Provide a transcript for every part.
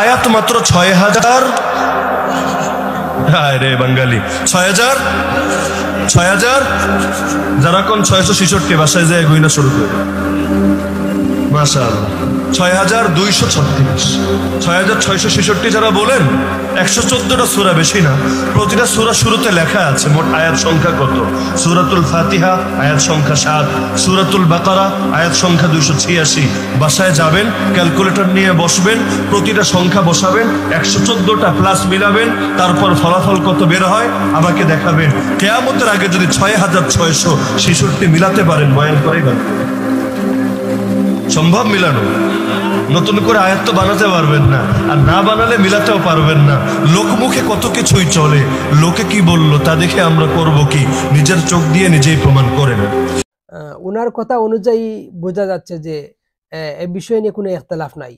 আয়াত মাত্র ৬,০০০। রে বাঙালি ৬,০০০ যারা কোন ৬৬৬ বাসায় যায় গইনা শুরু করে মাশাআল্লাহ ৬,২৩৬ ৬,৬৬৬ যারা বলেন ১১৪টা সূরা, বেশি না। প্রতিটা সূরা শুরুতে লেখা আছে মোট আয়াত সংখ্যা কত। সূরাতুল ফাতিহা আয়াত সংখ্যা ৭, সূরাতুল বাকারা আয়াত সংখ্যা ২৮৬। বাসায় যাবেন, ক্যালকুলেটর নিয়ে বসবেন, প্রতিটা সংখ্যা বসাবেন, ১১৪টা প্লাস মিলাবেন, তারপর ফলাফল কত বের হয় আমাকে দেখাবেন। কিয়ামতের আগে যদি ৬,৬৬৬ মিলাতে পারেন বয়ান করে সম্ভব মিলানো। নতুন করে আয়াত তো বানাতে পারবেন না, আর না বানালে মিলাতেও পারবেন না। লোকমুখে কত কিছুই চলে, লোকে কি বলল তা দেখে আমরা করব কি, নিজের চোখ দিয়ে নিজেই প্রমাণ করে না। ওনার কথা অনুযায়ী বোঝা যাচ্ছে যে এই বিষয় নিয়ে কোনো ইখতিলাফ নাই।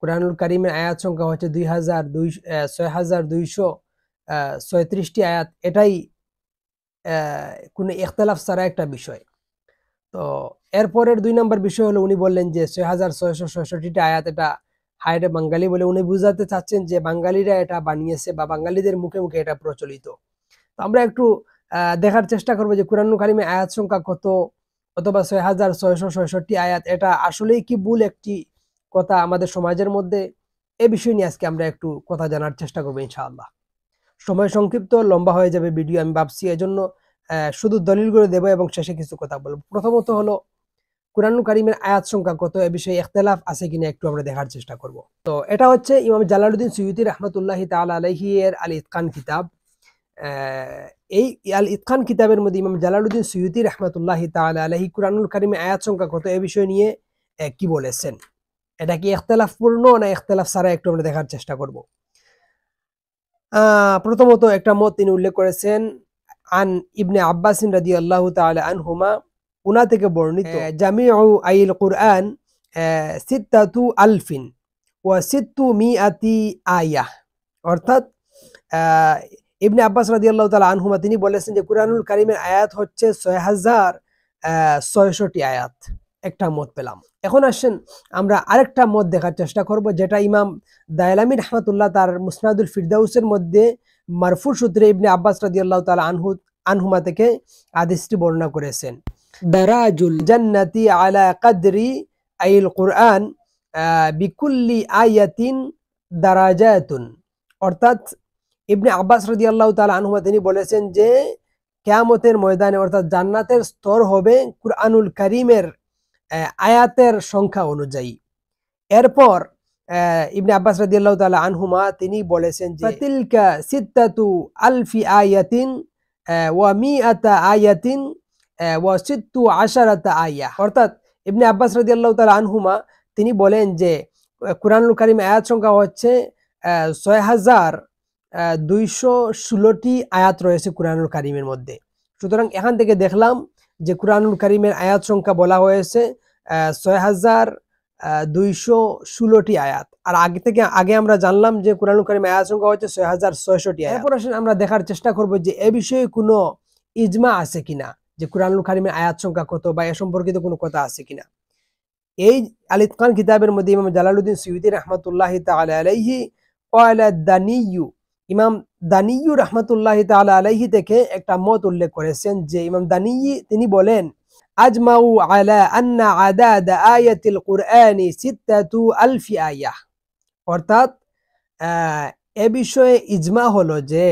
কুরআনুল কারীমের আয়াত সংখ্যা হচ্ছে ৬,২36টি আয়াত। এটাই কোনো ইখতিলাফ ছাড়া একটা বিষয়। তো এরপরের ২ নম্বর বিষয় হলো উনি বললেন যে ৬,৬৬৬টা আয়াত এটা হায়রে বাঙালি বলে উনি বুঝাতে চাচ্ছেন যে বাঙালিরা এটা বানিয়েছে বা বাঙালিদের মুখে মুখে এটা প্রচলিত। তো আমরা একটু দেখার চেষ্টা করবো যে কুরআনুল কারীমে আয়াত সংখ্যা কত, অথবা ৬,৬৬৬ আয়াত এটা আসলেই কি ভুল একটি কথা আমাদের সমাজের মধ্যে। এই বিষয় নিয়ে আজকে আমরা একটু কথা জানার চেষ্টা করবো ইনশাআল্লাহ। সময় সংক্ষিপ্ত, লম্বা হয়ে যাবে ভিডিও আমি ভাবছি, এজন্য শুধু দলিলগুলো দেবো এবং শেষে কিছু কথা বলবো। প্রথমত হলো কুরআনুল কারীমের আয়াত সংখ্যা কত এ বিষয়ে ইখতিলাফ আছে কিনা একটু আমরা দেখার চেষ্টা করব। তো এটা হচ্ছে ইমাম জালালউদ্দিন সুয়ুতী রাহমাতুল্লাহি তাআলা আলাইহি এর আল ইতকান কিতাব। এই আল ইতকান কিতাবের মধ্যে ইমাম জালালউদ্দিন সুয়ুতী রাহমাতুল্লাহি তাআলা আলাইহি কুরআনুল কারীমের আয়াত সংখ্যা কত এ বিষয় নিয়ে কি বলেছেন, এটা কি ইখতিলাফপূর্ণ না ইখতিলাফ ছাড়া একটু আমরা দেখার চেষ্টা করব। প্রথমত একটা মত তিনি উল্লেখ করেছেন আন ইবনে আব্বাস রাদিয়াল্লাহু তাআলা আনহুমা, উনা থেকে বর্ণিত, জামিউ আইল কুরআন ৬,০০০ আয়াহ। অর্থাৎ ইবনে আব্বাস রাদিয়াল্লাহু তাআলা আনহুমা তিনি বলেছেন যে কুরআনুল কারীমের আয়াত হচ্ছে ৬,০৬৬টি আয়াত। একটা মত পেলাম। এখন আসেন আমরা আরেকটা মত দেখার চেষ্টা করব, যেটা ইমাম দায়লামী রাহমাতুল্লাহ তার মুসনাদুল ফিরদাউসের মধ্যে মারফু সূত্রে ইবনে আব্বাস রাদিয়াল্লাহু তাআলা আনহুমা থেকে হাদিসটি বর্ণনা করেছেন। দারাজুল জান্নাতি আলা কদরি আইল কুরআন বিকুল্লি আয়াতিন দারাজাতুন। অর্থাৎ ইবনে আব্বাস রাদিয়াল্লাহু তাআলা আনহুমা তিনি বলেছেন যে কিয়ামতের ময়দানে অর্থাৎ জান্নাতের স্তর হবে কুরআনুল কারীমের আয়াতের সংখ্যা অনুযায়ী। এরপর ইবনে আব্বাস রাদিয়াল্লাহু তাআলা আনহুমা তিনি বলেছেন যে ফাতিলকা ৬,০০০ আয়াতিন ওয়া ১০০ আয়াতিন ওয়া ১৬ আয়াহ। অর্থাৎ ইবনে আব্বাস রাদিয়াল্লাহু তাআলা আনহুমা তিনি বলেন যে কুরআনুল কারীম আয়াত সংখ্যা হচ্ছে ৬,২১৬টি আয়াত রয়েছে কুরআনুল কারীমের মধ্যে। সুতরাং এখান থেকে দেখলাম যে কুরআনুল কারীমের আয়াত সংখ্যা বলা হয়েছে ৬,২১৬টি আয়াত। আর আগে আমরা জানলাম যে কুরআনুল কারীমের আয়াত সংখ্যা হচ্ছে ৬,০৬৬টি আয়াত। এরপর আসেন আমরা দেখার চেষ্টা করব যে এ বিষয়ে কোনো ইজমা আছে কিনা, যে কুরআনুল কারীমের আয়াত সংখ্যা কত বা এ সম্পর্কিত কোনো কথা আছে কিনা। এই আল ইতকান কিতাবের মধ্যে ইমাম জালালউদ্দিন সুয়ুতী রাহমাতুল্লাহি তাআলা আলাইহি ক্বালা দানিয়্যু, ইমাম দানিয়্যু রাহমাতুল্লাহি তাআলা আলাইহি থেকে একটা মত উল্লেখ করেছেন যে ইমাম দানিয়্যি তিনি বলেন আজমাউ আলা আন্না আদাদ আয়াতিল কুরআনি ৬,০০০ আয়াহ। অর্থাৎ এ বিষয়ে ইজমা হলো যে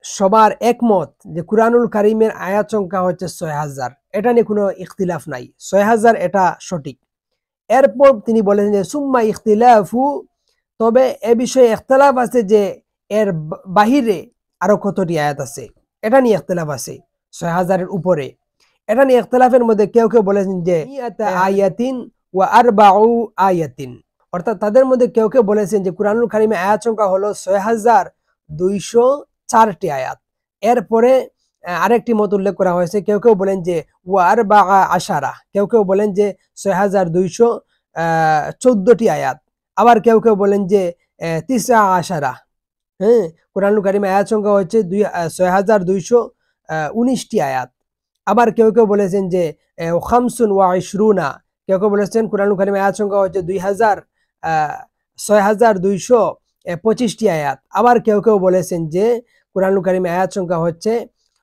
সবার একমত যে কুরআনুল কারীমের আয়াত সংখ্যা হচ্ছে ৬,০০০। এটা নিয়ে কোনো ইখতিলাফ নাই, ৬,০০০ এটা সঠিক। এরপর তিনি বলেছেন যে সুম্মা ইখতিলাফু, তবে এ বিষয়ে ইখতিলাফ আছে যে এর বাহিরে আরো কতটি আয়াত আছে, এটা নিয়ে ইখতিলাফ আছে ৬,০০০-এর উপরে। এটা নিয়ে ইখতিলাফের মধ্যে কেউ কেউ বলেছেন যে আয়াতিন ওয়া ৪ আয়াতিন। অর্থাৎ তাদের মধ্যে কেউ কেউ বলেছেন যে কুরআনুল কারীমের আয়াত সংখ্যা হলো ৬,২০৪টি আয়াত। এরপরে আরেকটি মত উল্লেখ করা হয়েছে, কেউ কেউ বলেন যে ওয়া ১২, কেউ কেউ বলেন যে ৬,২১৪টি আয়াত। আবার কেউ কেউ বলেন যে ১৯। হ্যাঁ, কুরআনুল কারীমের আয়াত সংখ্যা হচ্ছে ৬,২১৯টি আয়াত। আবার কেউ কেউ বলেছেন যে ২৫ ওয়া ২০, কেউ কেউ বলেছেন কুরআনুল কারীমের আয়াত সংখ্যা হচ্ছে ২,০২৫ 6225টি আয়াত। আবার কেউ কেউ বলেছেন যে কুরআনুল কারীমে আয়াত সংখ্যা হচ্ছে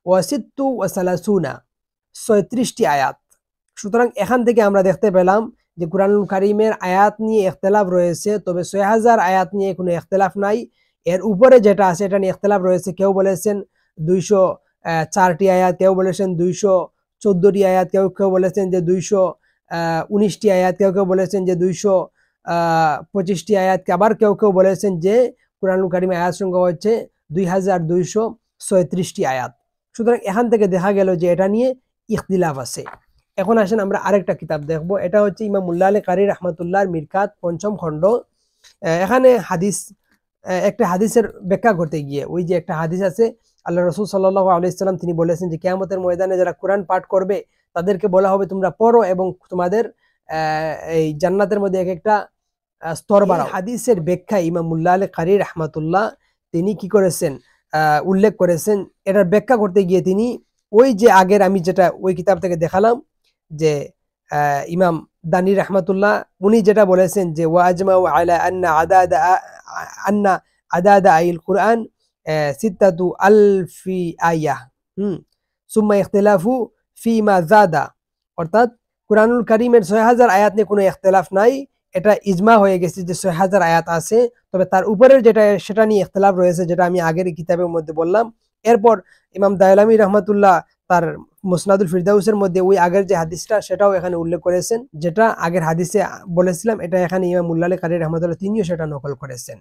ওয়াসিত্তু ওয়াসালাসুনা, 36টি আয়াত। সুতরাং এখান থেকে আমরা দেখতে পেলাম যে কুরআনুল কারীমের আয়াত নিয়ে ইখতিলাফ রয়েছে, তবে 6000 আয়াত নিয়ে কোনো ইখতিলাফ নাই। এর উপরে যেটা আছে এটা নিয়ে ইখতিলাফ রয়েছে। কেউ বলেছেন 204টি আয়াত, কেউ বলেছেন 214টি আয়াত, কেউ কেউ বলেছেন যে 219টি আয়াত, কেউ কেউ বলেছেন যে 225টি আয়াত, আবার কেউ কেউ বলেছেন যে কুরআনুল কারীমের আয়াত সংখ্যা হচ্ছে 2236টি আয়াত। সুতরাং এখান থেকে দেখা গেল যে এটা নিয়ে ইখতিলাফ আছে। এখন আসেন আমরা আরেকটা কিতাব দেখব। এটা হচ্ছে ইমাম মুল্লা আলী কারি রহমাতুল্লাহর মিরকাত পঞ্চম খণ্ড। এখানে একটা হাদিসের ব্যাখ্যা করতে গিয়ে ওই যে একটা হাদিস আছে, আল্লাহ রাসূল সাল্লাল্লাহু আলাইহি সাল্লাম তিনি বলেছেন যে কিয়ামতের ময়দানে যারা কোরআন পাঠ করবে তাদেরকে বলা হবে তোমরা পড়ো এবং তোমাদের এই জান্নাতের মধ্যে এক একটা স্তর বাড়াও। হাদিসের ব্যাখ্যা ইমাম মুল্লা আলী কারি রহমাতুল্লাহ তিনি কি করেছেন, উল্লেখ করেছেন। এটার ব্যাখ্যা করতে গিয়ে তিনি ওই যে আগের আমি যেটা ওই কিতাব থেকে দেখালাম যে ইমাম দানি রহমাতুল্লাহ উনি যেটা বলেছেন যে ওয়াজমাউ আলা আন্না আদাদা আইল কুরআন সিত্তাতু আলফি আয়া সুম্মা ইখতিলাফু ফিমা জাদা, অর্থাৎ কুরআনুল কারীমের 6000 আয়াত নিয়ে কোনো ইখতিলাফ নাই, এটা ইজমা হয়ে গেছে যে 6000 আয়াত আছে, তবে তার উপরের যেটা সেটা নিয়ে ইখতিলাফ রয়েছে, যেটা আমি আগের কিতাবের মধ্যে বললাম। এরপর ইমাম দায়লামি রহমাতুল্লাহ তার মুসনাদুল ফিরদাউসের মধ্যে ওই আগের যে হাদিসটা সেটাও এখানে উল্লেখ করেছেন, যেটা আগের হাদিসে বলেছিলাম এটা এখানে ইমাম মুল্লা আলী কারি রহমাতুল্লাহ তিনিও সেটা নকল করেছেন।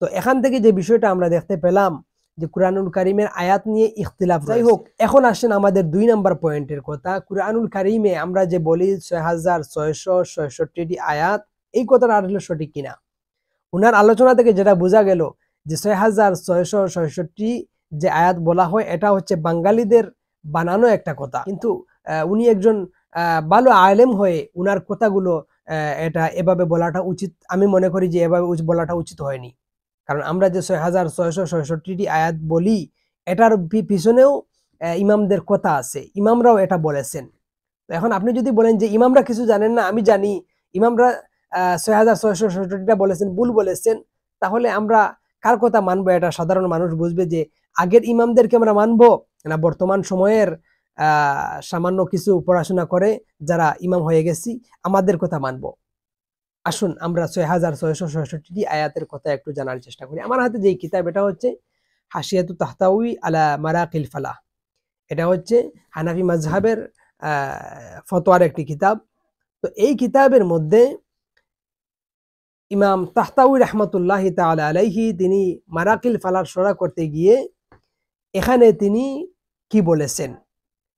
তো এখান থেকে যে বিষয়টা আমরা দেখতে পেলাম যে কুরআনুল কারীমের আয়াত নিয়ে ইখতিলাফ। যাই হোক, এখন আসেন আমাদের 2 নম্বর পয়েন্টের কথা। কুরআনুল কারীমে আমরা যে বলি 6666টি আয়াত, এই কথাটা আসলে সঠিক কিনা? উনার আলোচনা থেকে যেটা বোঝা গেল যে 6666টি যে আয়াত বলা হয় এটা হচ্ছে বাঙালিদের বানানো একটা কথা, কিন্তু উনি একজন ভালো আলেম হয়ে উনার কথাগুলো এটা এভাবে বলাটা উচিত, আমি মনে করি যে এভাবে বলাটা উচিত হয়নি। কারণ আমরা যে 6666টি আয়াত বলি এটার পিছনেও ইমামদের কথা আছে, ইমামরাও এটা বলেছেন। এখন আপনি যদি বলেন যে ইমামরা কিছু জানেন না, আমি জানি ইমামরা 6666টা বলেছেন, ভুল বলেছেন, তাহলে আমরা কার কথা মানবো? এটা সাধারণ মানুষ বুঝবে যে আগের ইমামদেরকে আমরা মানবো না বর্তমান সময়ের সামান্য কিছু পড়াশোনা করে যারা ইমাম হয়ে গেছি আমাদের কথা মানবো? আসুন আমরা 6666টি আয়াতের কথা একটু জানার চেষ্টা করি। আমার হাতে যে কিতাব এটা হচ্ছে হাশিয়াতু তাহতাউই আলা মারাকিল ফালাহ, এটা হচ্ছে হানাফি মাযহাবের ফতোয়ার একটি কিতাব। তো এই কিতাবের মধ্যে ইমাম তাহতাউই রহমতুল্লাহি তাআলা আলাইহি তিনি মারাকিল ফালার শরহ করতে গিয়ে এখানে তিনি কি বলেছেন?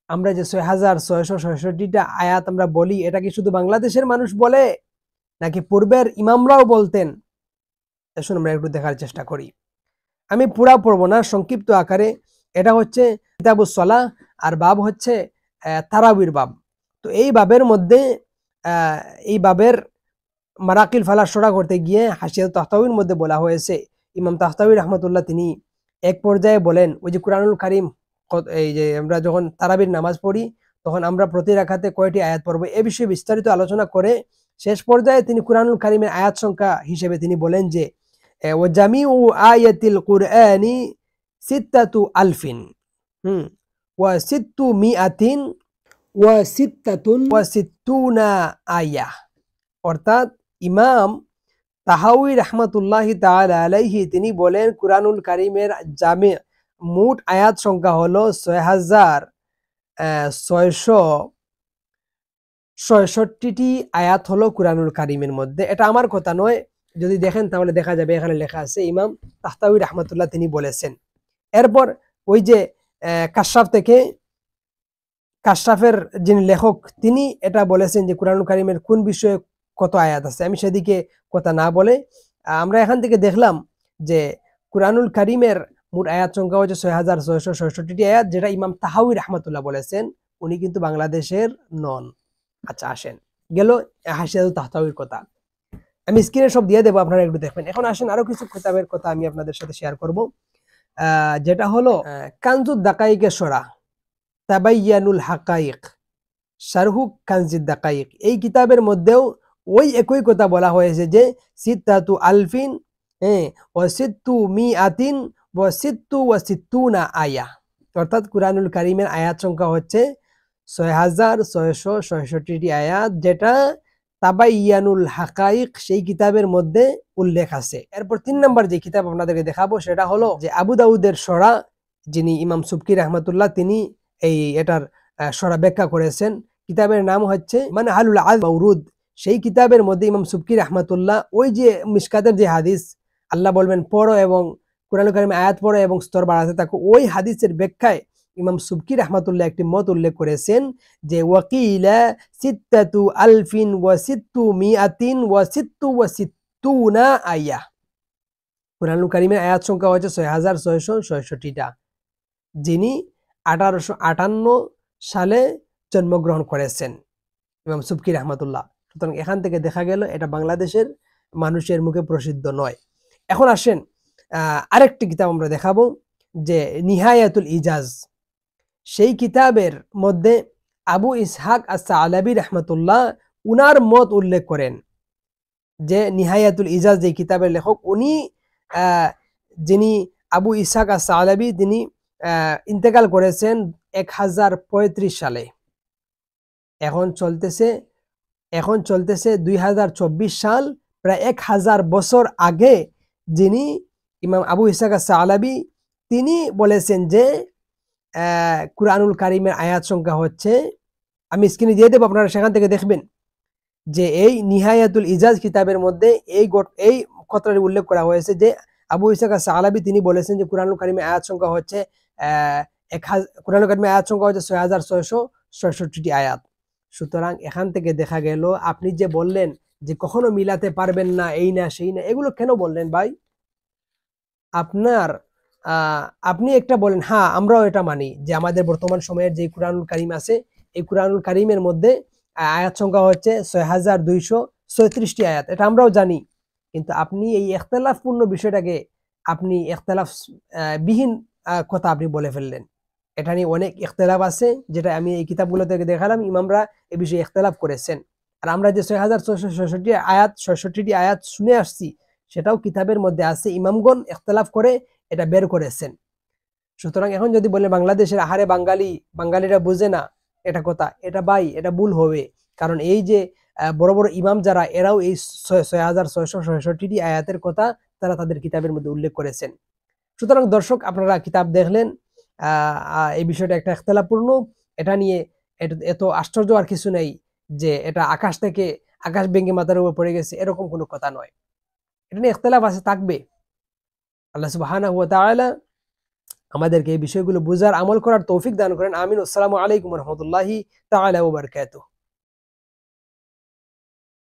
আমরা যে 6666টা আয়াত আমরা বলি এটা কি শুধু বাংলাদেশের মানুষ বলে নাকি পূর্বের ইমামরাও বলতেন? আসুন আমরা একটু দেখার চেষ্টা করি। আমি পুরা পড়বো না, সংক্ষিপ্ত আকারে। এটা হচ্ছে কিতাবুস সালাহ আর বাব হচ্ছে তারাবির বাব। তো এই বাবের মধ্যে এই বাবের মারাকিল ফালার শরহ করতে গিয়ে হাশিয়াতুত তাহতাউইর মধ্যে বলা হয়েছে, ইমাম তাহতাউই রহমতুল্লাহ তিনি এক পর্যায়ে বলেন ওই যে কুরআনুল কারীম, এই যে আমরা যখন তারাবির নামাজ পড়ি তখন আমরা প্রতি রাকাতে কয়টি আয়াত পড়বো এ বিষয়ে বিস্তারিত আলোচনা করে শেষ পর্যায়ে তিনি কুরআনুল কারীমের আয়াত সংখ্যা হিসেবে তিনি বলেন যে ওয়া জামিউ আয়াতিল কুরআনি সিত্তাতু আলফিন ওয়া সিত্তু মিআতিন ওয়া সিত্তাতুন ওয়া সিত্তুনা আয়া, অর্থাৎ ইমাম তাহাউই রহমতুল্লাহি তাআলা আলাইহি তিনি বলেন কুরআনুল কারীমের জামি মোট আয়াত সংখ্যা হলো 6666টি আয়াত হলো কুরআনুল কারীমের মধ্যে। এটা আমার কথা নয়, যদি দেখেন তাহলে দেখা যাবে এখানে লেখা আছে ইমাম তাহতাউই রহমতুল্লাহ তিনি বলেছেন। এরপর ওই যে কাশফ থেকে, কাশফের যিনি লেখক তিনি এটা বলেছেন যে কুরআনুল কারীমের কোন বিষয়ে কত আয়াত আছে। আমি সেদিকে কথা না বলে আমরা এখান থেকে দেখলাম যে কুরআনুল কারীমের মোট আয়াত সংখ্যা হচ্ছে 6666টি আয়াত, যেটা ইমাম তাহাউই রহমতুল্লাহ বলেছেন, উনি কিন্তু বাংলাদেশের নন। আচ্ছা আসেন, গেল হাশিয়াতুত তাহতাউইর কথা, আমি স্ক্রিনে সব দিয়ে দেবো আপনারা একটু দেখবেন। এখন আসেন আরো কিছু কিতাবের কথা আমি আপনাদের সাথে শেয়ার করব, যেটা হলো কানজুদ দাকাইকের শরহ তাবাইয়ানুল হাকাইক শারহু কানজিদ দাকাইক। এই কিতাবের মধ্যেও ওই একই কথা বলা হয়েছে যে সিত্তাতু আলফিন, হ্যাঁ, ও সিত্তু মিআতিন ও সিত্তু ও সিত্তুনা আয়া, অর্থাৎ কুরআনুল কারীমের আয়াত সংখ্যা হচ্ছে 6666টি আয়াত, যেটা তাবাইয়ানুল হাকাইক সেই কিতাবের মধ্যে উল্লেখ আছে। এরপর 3 নম্বর যে কিতাব আপনাদেরকে দেখাবো সেটা হলো যে আবু দাউদের সরা, যিনি ইমাম সুবকি রাহমাতুল্লাহ তিনি এটার সরা ব্যাখ্যা করেছেন। কিতাবের নাম হচ্ছে মানহালুল আল মাউরুদ। সেই কিতাবের মধ্যে ইমাম সুবকি রাহমাতুল্লাহ ওই যে মিশকাতের যে হাদিস আল্লাহ বলবেন পড়ো এবং কুরআনুল কারীমে আয়াত পড়ো এবং স্তর বাড়াতে থাকো, ওই হাদিসের ব্যাখ্যায় ইমাম সুবকি রাহমাতুল্লাহ একটি মত উল্লেখ করেছেন যে ওয়াকিলা সিত্তাতু আলফিন ওয়া সিত্তু মিআতিন ওয়া সিত্তু ওয়া সিত্তুনা আয়া। কুরআনুল কারীমের আয়াত সংখ্যা হচ্ছে 6666টা, যিনি 1858 সালে জন্মগ্রহণ করেছেন ইমাম সুবকি রাহমাতুল্লাহ। সুতরাং এখান থেকে দেখা গেল এটা বাংলাদেশের মানুষের মুখে প্রসিদ্ধ নয়। এখন আসেন আরেকটি কিতাব আমরা দেখাবো যে নিহায়াতুল ইজাজ। সেই কিতাবের মধ্যে আবু ইসহাক আস-সালাবি রাহমাতুল্লাহ উনার মত উল্লেখ করেন যে নিহায়াতুল ইজাজ যে কিতাবের লেখক উনি যিনি আবু ইসহাক আস-সালাবি তিনি ইন্তেকাল করেছেন 1035 সালে। এখন চলতেছে 2024 সাল, প্রায় 1000 বছর আগে যিনি ইমাম আবু ইসহাক আস-সালাবি তিনি বলেছেন যে কুরআনুল কারীমের আয়াত সংখ্যা হচ্ছে, আমি স্ক্রিনে দিয়ে দেব আপনারা সেখান থেকে দেখবেন যে এই নিহায়াতুল ইজাজ কিতাবের মধ্যে এই কথাটি উল্লেখ করা হয়েছে যে আবু ইসহাক আস-সালাবি তিনি বলেছেন যে কুরআনুল কারীমের আয়াত সংখ্যা হচ্ছে 6666টি আয়াত। সুতরাং এখান থেকে দেখা গেল আপনি যে বললেন যে কখনো মিলাতে পারবেন না, এই না সেই না, এগুলো কেন বললেন ভাই? আপনি একটা বলেন হ্যাঁ আমরাও এটা মানি যে আমাদের বর্তমান সময়ের যে কুরআনুল কারীম আছে এই কুরআনুল কারীমের মধ্যে আয়াত সংখ্যা হচ্ছে 6236টি আয়াত, এটা আমরাও জানি। কিন্তু আপনি এই ইখতিলাফপূর্ণ বিষয়টাকে আপনি ইখতিলাফ বিহীন কথা আপনি বলে ফেললেন। এটা নিয়ে অনেক ইখতিলাফ আছে, যেটা আমি এই কিতাবগুলো থেকে দেখালাম, ইমামরা এই বিষয়ে ইখতিলাফ করেছেন। আর আমরা যে 6666টি আয়াত শুনে আসছি সেটাও কিতাবের মধ্যে আছে, ইমামগণ ইখতিলাফ করে এটা বের করেছেন। সুতরাং এখন যদি বলে বাংলাদেশের আহারে বাঙালিরা বুঝে না, এটা কথা, এটা ভাই এটা ভুল হবে। কারণ এই যে বড় বড় ইমাম যারা এরাও এই 6666টি আয়াতের কথা তারা তাদের কিতাবের মধ্যে উল্লেখ করেছেন। সুতরাং দর্শক আপনারা কিতাব দেখলেন, এই বিষয়টা একটা ইখতিলাফপূর্ণ, এটা নিয়ে এত আশ্চর্য আর কিছু নেই যে এটা আকাশ ভেঙে মাথার উপর পড়ে গেছে, এরকম কোনো কথা নয়। এটা নিয়ে ইখতিলাফ আছে, থাকবে। আল্লাহ সুবহানাহু ওয়া তাআলা আমাদেরকে এই বিষয়গুলো বুঝার আমল করার তৌফিক দান করেন। আমিন। আসসালামু আলাইকুম ওয়া রাহমাতুল্লাহি তাআলা ওয়া বারাকাতুহু।